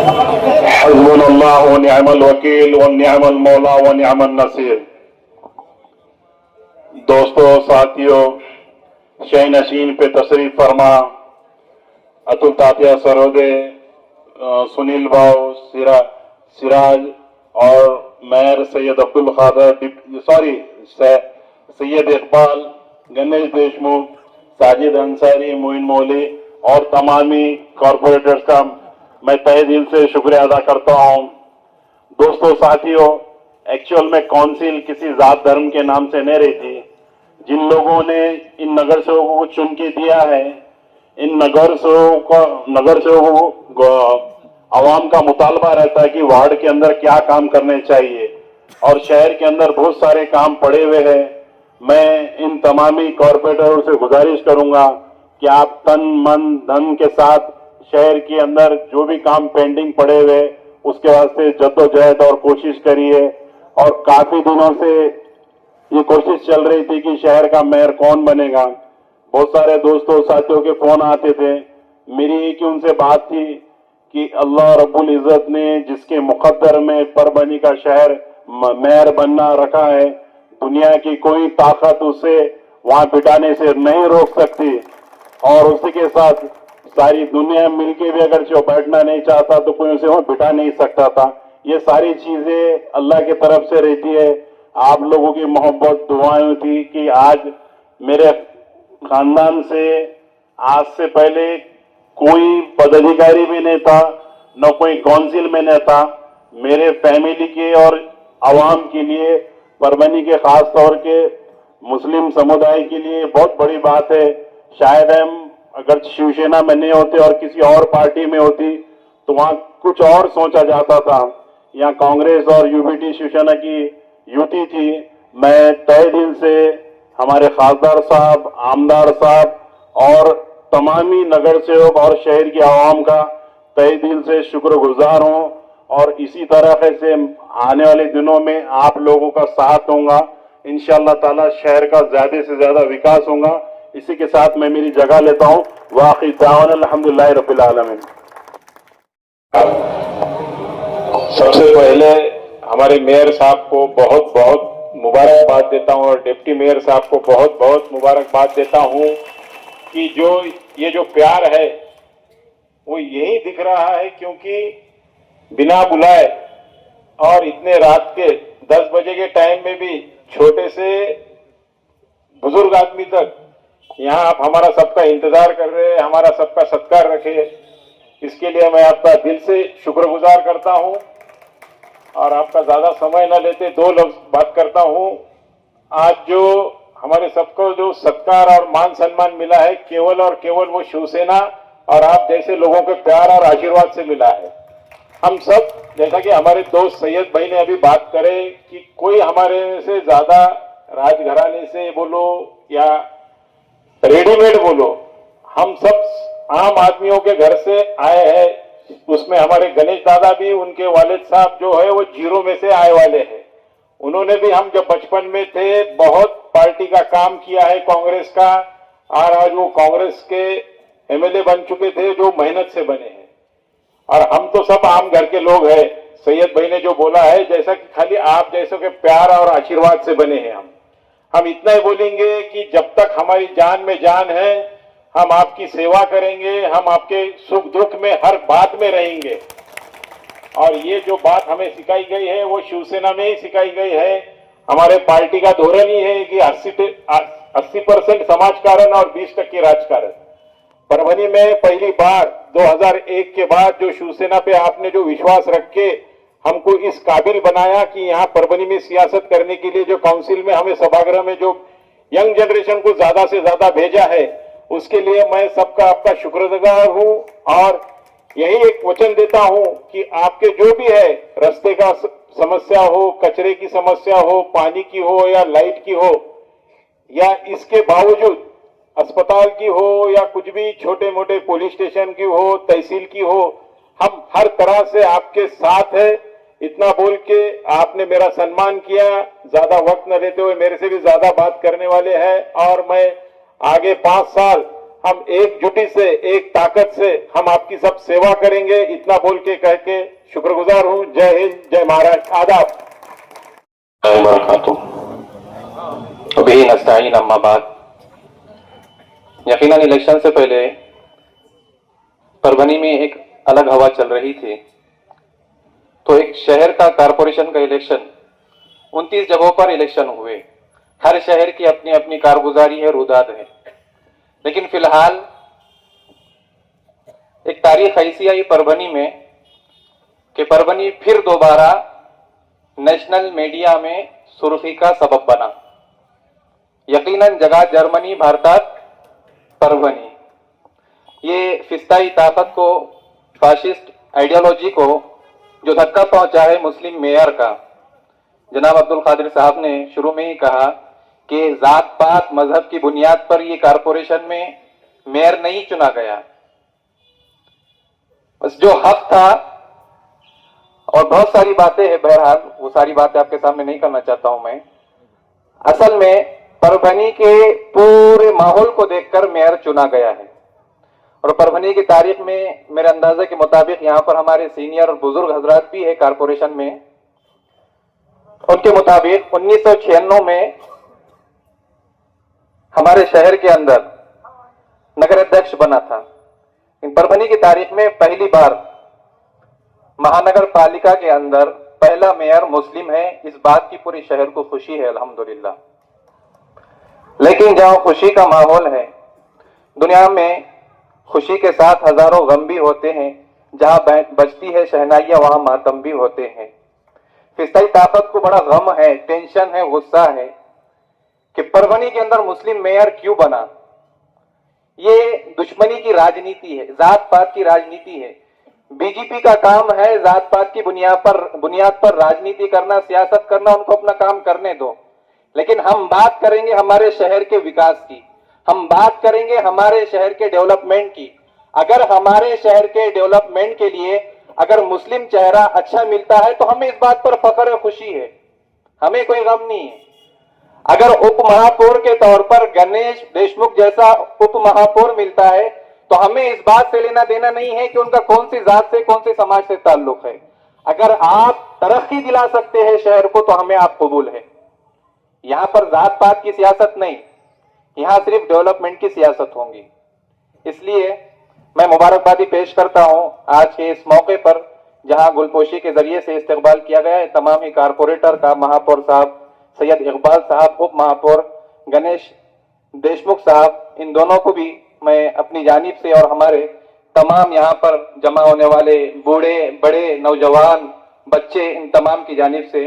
हस्बुनल्लाह व निअमल वकील व निअमल मौला व निअमन नसीर। दोस्तों, साथियों, शह नशीन पे तशरीफ फरमा अतुल तात्या सरोदे, सुनील भाव, सिराज और मेयर सैयद अब्दुल खादर, सैयद इकबाल, गणेश देशमुख, साजिद अंसारी, मोइन मौली और तमामी कॉरपोरेटर्स का मैं तहे दिल से शुक्रिया अदा करता हूं। दोस्तों, साथियों, एक्चुअल में काउंसिल किसी जात धर्म के नाम से नहीं रहती। जिन लोगों ने इन नगर सेवकों को चुन के दिया है, इन नगर सेवकों को आवाम का मुतालबा रहता है कि वार्ड के अंदर क्या काम करने चाहिए और शहर के अंदर बहुत सारे काम पड़े हुए हैं। मैं इन तमामी कॉरपोरेटरों से गुजारिश करूंगा कि आप तन मन धन के साथ शहर के अंदर जो भी काम पेंडिंग पड़े हुए उसके वास्ते जद्दोजहद और कोशिश करिए। और काफी दिनों से ये कोशिश चल रही थी कि शहर का मेयर कौन बनेगा। बहुत सारे दोस्तों साथियों के फोन आते थे। मेरी एक ही उनसे बात थी कि अल्लाह रब्बुल इज्जत ने जिसके मुकद्दर में परभनी का शहर मेयर बनना रखा है, दुनिया की कोई ताकत उसे वहां बिठाने से नहीं रोक सकती। और उसी के साथ सारी दुनिया मिलके भी अगर जो बैठना नहीं चाहता तो कोई उसे वहां बिठा नहीं सकता था। ये सारी चीजें अल्लाह की तरफ से रहती है। आप लोगों की मोहब्बत दुआएं थी कि आज मेरे खानदान से आज से पहले कोई पदाधिकारी भी नहीं था, न कोई काउंसिल में नहीं था। मेरे फैमिली के और आवाम के लिए, परभनी के खास तौर के मुस्लिम समुदाय के लिए बहुत बड़ी बात है। शायद हम अगर शिवसेना में नहीं होते और किसी और पार्टी में होती तो वहां कुछ और सोचा जाता था। यहाँ कांग्रेस और यूबीटी शिवसेना की युति थी। मैं तहे दिल से हमारे खासदार साहब, आमदार साहब और तमामी नगर सेवक और शहर की आवाम का तहे दिल से शुक्रगुजार हूं और इसी तरह से आने वाले दिनों में आप लोगों का साथ दूंगा। इंशाअल्लाह ताला शहर का ज्यादा से ज्यादा विकास होगा। इसी के साथ मैं मेरी जगह लेता हूं। वाक़ई दावन अल्हम्दुलिल्लाह रब्बिल आलमीन। सबसे पहले हमारे मेयर साहब को बहुत बहुत मुबारकबाद देता हूं और डिप्टी मेयर साहब को बहुत बहुत मुबारकबाद देता हूं कि ये जो प्यार है वो यही दिख रहा है, क्योंकि बिना बुलाए और इतने रात के 10 बजे के टाइम में भी छोटे से बुजुर्ग आदमी तक यहाँ आप हमारा सबका इंतजार कर रहे हैं, हमारा सबका सत्कार रखे। इसके लिए मैं आपका दिल से शुक्रगुजार करता हूं और आपका ज्यादा समय न लेते 2 लफ्ज बात करता हूं। आज जो हमारे सबको जो सत्कार और मान सम्मान मिला है, केवल और केवल वो शिवसेना और आप जैसे लोगों के प्यार और आशीर्वाद से मिला है। हम सब, जैसा कि हमारे दोस्त सैयद भाई ने अभी बात करे कि कोई हमारे से ज्यादा राजघराने से बोलो या रेडीमेड बोलो, हम सब आम आदमियों के घर से आए हैं। उसमें हमारे गणेश दादा भी, उनके वालिद साहब जो है वो जीरो में से आए वाले हैं। उन्होंने भी, हम जब बचपन में थे, बहुत पार्टी का काम किया है कांग्रेस का, और आज वो कांग्रेस के एमएलए बन चुके थे जो मेहनत से बने हैं। और हम तो सब आम घर के लोग हैं। सैयद भाई ने जो बोला है, जैसा कि खाली आप जैसों के प्यार और आशीर्वाद से बने हैं हम इतना ही बोलेंगे कि जब तक हमारी जान में जान है, हम आपकी सेवा करेंगे, हम आपके सुख दुख में हर बात में रहेंगे। और ये जो बात हमें सिखाई गई है वो शिवसेना में ही सिखाई गई है। हमारे पार्टी का धोरण ही है कि 80% समाजकारण और 20% राजकारण। परभनी में पहली बार 2001 के बाद जो शिवसेना पे आपने जो विश्वास रख के हमको इस काबिल बनाया कि यहाँ परभनी में सियासत करने के लिए जो काउंसिल में हमें सभागृह में जो यंग जनरेशन को ज्यादा से ज्यादा भेजा है, उसके लिए मैं सबका आपका शुक्रगुजार हूं। और यही एक वचन देता हूं कि आपके जो भी है, रास्ते का समस्या हो, कचरे की समस्या हो, पानी की हो या लाइट की हो, या इसके बावजूद अस्पताल की हो या कुछ भी छोटे मोटे पुलिस स्टेशन की हो, तहसील की हो, हम हर तरह से आपके साथ है। इतना बोल के आपने मेरा सम्मान किया। ज्यादा वक्त न लेते हुए, मेरे से भी ज्यादा बात करने वाले हैं और मैं आगे 5 साल हम एकजुटी से, एक ताकत से हम आपकी सब सेवा करेंगे, इतना बोल के कह के शुक्रगुजार हूं। जय हिंद, जय महाराष्ट्र, आदाब। अभी नस्ताइन अम्मा बात यकीनन इलेक्शन से पहले परभनी में एक अलग हवा चल रही थी। तो एक शहर का कारपोरेशन का इलेक्शन 29 जगहों पर इलेक्शन हुए। हर शहर की अपनी अपनी कारगुजारी है, रुदाद है। लेकिन फिलहाल एक तारीख ऐसी आई परभनी में कि परभनी फिर दोबारा नेशनल मीडिया में सुर्खी का सबब बना। यकीनन जगह जर्मनी, भारतात परभनी। ये फिस्ताई ताकत को, फाशिस्ट आइडियोलॉजी को जो धक्का पहुंचा है मुस्लिम मेयर का, जनाब अब्दुल कादिर साहब ने शुरू में ही कहा कि जात पात मजहब की बुनियाद पर ये कारपोरेशन में मेयर नहीं चुना गया। बस जो हक था, और बहुत सारी बातें हैं, बहरहाल वो सारी बातें आपके सामने नहीं करना चाहता हूं मैं। असल में परभनी के पूरे माहौल को देखकर मेयर चुना गया है। और परभनी की तारीख में मेरे अंदाजे के मुताबिक यहाँ पर हमारे सीनियर और बुजुर्ग हजरात भी है कारपोरेशन में। उनके मुताबिक 1996 में हमारे शहर के अंदर नगर अध्यक्ष बना था। इन परभनी की तारीख में पहली बार महानगर पालिका के अंदर पहला मेयर मुस्लिम है। इस बात की पूरी शहर को खुशी है, अल्हम्दुलिल्लाह। लेकिन जहां खुशी का माहौल है, दुनिया में खुशी के साथ हजारों गम भी होते हैं। जहां बजती है शहनाइयां, वहां मातम भी होते हैं। फिस्ताई ताकत को बड़ा गम है, टेंशन है, गुस्सा है कि परभनी के अंदर मुस्लिम मेयर क्यों बना। ये दुश्मनी की राजनीति है, जात पात की राजनीति है। बीजेपी का काम है जात पात की बुनियाद पर राजनीति करना, सियासत करना। उनको अपना काम करने दो। लेकिन हम बात करेंगे हमारे शहर के विकास की, हम बात करेंगे हमारे शहर के डेवलपमेंट की। अगर हमारे शहर के डेवलपमेंट के लिए अगर मुस्लिम चेहरा अच्छा मिलता है तो हमें इस बात पर फख्र और खुशी है, हमें कोई गम नहीं है। अगर उप महापौर के तौर पर गणेश देशमुख जैसा उप महापौर मिलता है तो हमें इस बात से लेना देना नहीं है कि उनका कौन सी जात से, कौन से समाज से ताल्लुक है। अगर आप तरक्की दिला सकते हैं शहर को तो हमें आप कबूल है। यहां पर जात पात की सियासत नहीं, यहां सिर्फ डेवलपमेंट की सियासत होगी। इसलिए मैं मुबारकबादी पेश करता हूं आज के इस मौके पर, जहां गुलपोशी के जरिए से इस्तकबाल किया गया है तमाम ही कारपोरेटर का, महापौर साहब सैयद इकबाल साहब, उप महापौर गणेश देशमुख साहब, इन दोनों को भी मैं अपनी जानिब से और हमारे तमाम यहाँ पर जमा होने वाले बूढ़े बड़े नौजवान बच्चे, इन तमाम की जानिब से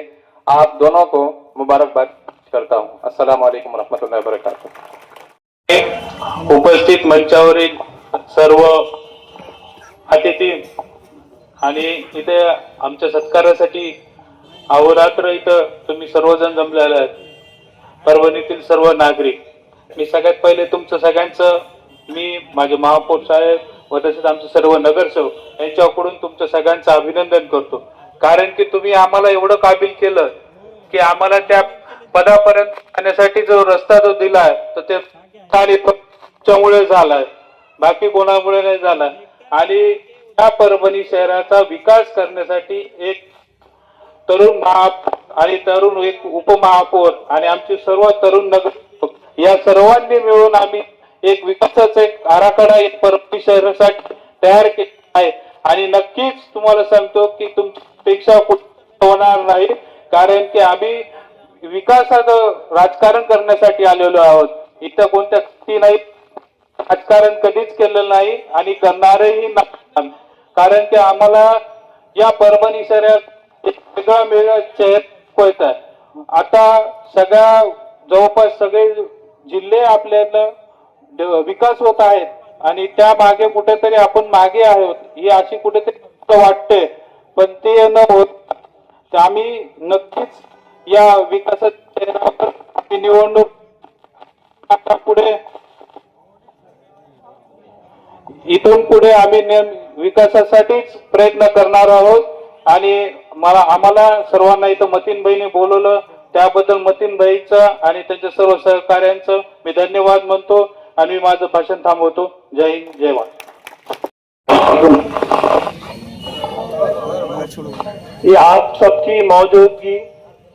आप दोनों को मुबारकबाद करता हूँ। अस्सलाम वालेकुम रहमतुल्लाहि व बरकातुहू। उपस्थित मंचावरील सर्व अतिथी आणि इथे आमच्या सत्कारासाठी अहोरात्र इथं तुम्ही सर्वजण जमलेले आहेत, परभणीतील सर्व नागरिक। मी सगळ्यात पहिले तुमचं सगळ्यांचं, मी माझे महापौर साहेब व तसेच आमचे सर्व नगरसेवक यांच्याकडून तुमचं सगळ्यांचं अभिनंदन करतो। कारण की तुम्ही आम्हाला एवढं काबिल केलं की आम्हाला त्या पदापर्यंत जाण्यासाठी जो रस्ता जो दिलाय तो ते तुमच्यामुळे झालाय, बाकी कोणामुळे नाही झाला। आणि या परभणी शहराचा विकास करण्यासाठी एक तरुण महापौर आणि तरुण एक उपमहापौर आणि आमचे सर्व तरुण नगरसेवक या सर्वांनी मिळून आम्ही एक विकासाचा एक आराखडा एक परभणी शहरासाठी तयार केला आहे। आणि नक्कीच तुम्हाला सांगतो की तुमच्यापेक्षा कुठे होणार नाही, कारण की आम्ही विकासाचं राजकारण करण्यासाठी आलेलो आहोत। इथं कोणत्या नाही, राजकारण कधीच केलेलं नाही आणि करणारही नाही। कारण की आम्हाला या परभणी शहरात एक वेगळा चेहरा होत आहे। आता सगळ्या जवळपास सगळे जिल्हे आपल्याला विकास होत आहेत आणि त्या मागे कुठेतरी आपण मागे आहोत ही अशी कुठेतरी वाटते, पण ते न होत आम्ही नक्कीच या विकासाच्या निवडणूक पुढे इथून पुढे आम्ही विकासासाठीच प्रयत्न करणार आहोत। आणि आम्हाला सर्वांना इथं मतीनबाईंनी बोलवलं त्याबद्दल मतीनबाईंचं आणि त्यांच्या सर्व सहकार्यांचं मी धन्यवाद म्हणतो। आणि मी माझं भाषण थांबवतो. जय हिंद, जय भारत. ये आप सबकी मौजूदगी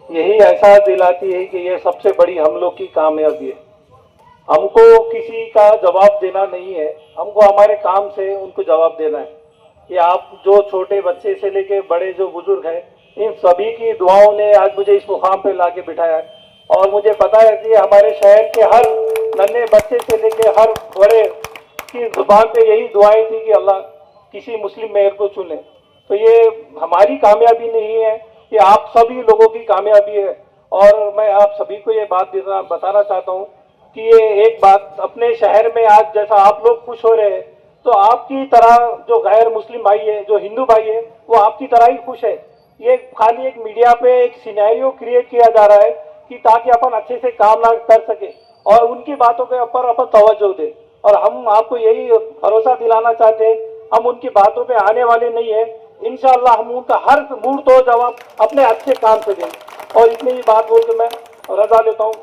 यही एहसास दिलाती है कि ये सबसे बड़ी हम लोग की कामयाबी है. हमको किसी का जवाब देना नहीं है, हमको हमारे काम से उनको जवाब देना है. कि आप जो छोटे बच्चे से लेके बड़े जो बुजुर्ग हैं, इन सभी की दुआओं ने आज मुझे इस मुकाम पे लाके बिठाया है. और मुझे पता है कि हमारे शहर के हर नन्हे बच्चे से लेके हर बड़े की जुबान पे यही दुआएं थी कि अल्लाह किसी मुस्लिम मेयर को चुने. तो ये हमारी कामयाबी नहीं है, ये आप सभी लोगों की कामयाबी है. और मैं आप सभी को ये बात बताना चाहता हूँ कि ये एक बात, अपने शहर में आज जैसा आप लोग खुश हो रहे हैं, तो आपकी तरह जो गैर मुस्लिम भाई है, जो हिंदू भाई है, वो आपकी तरह ही खुश है. ये खाली एक मीडिया पे एक सिनेरियो क्रिएट किया जा रहा है कि ताकि अपन अच्छे से काम ना कर सके और उनकी बातों के ऊपर अपन तवज्जो दे. और हम आपको यही भरोसा दिलाना चाहते हैं, हम उनकी बातों पे आने वाले नहीं है. इंशाअल्लाह हम उनका हर मुंह तो जवाब अपने अच्छे काम से देंगे. और इतनी ही बात बोल के मैं रजा लेता हूँ.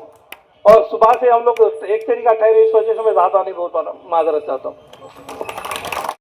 और सुबह से हम लोग एक तरीका ठहरे, इस वजह से मैं ज्यादा नहीं बोल पा रहा, माजरत चाहता हूँ.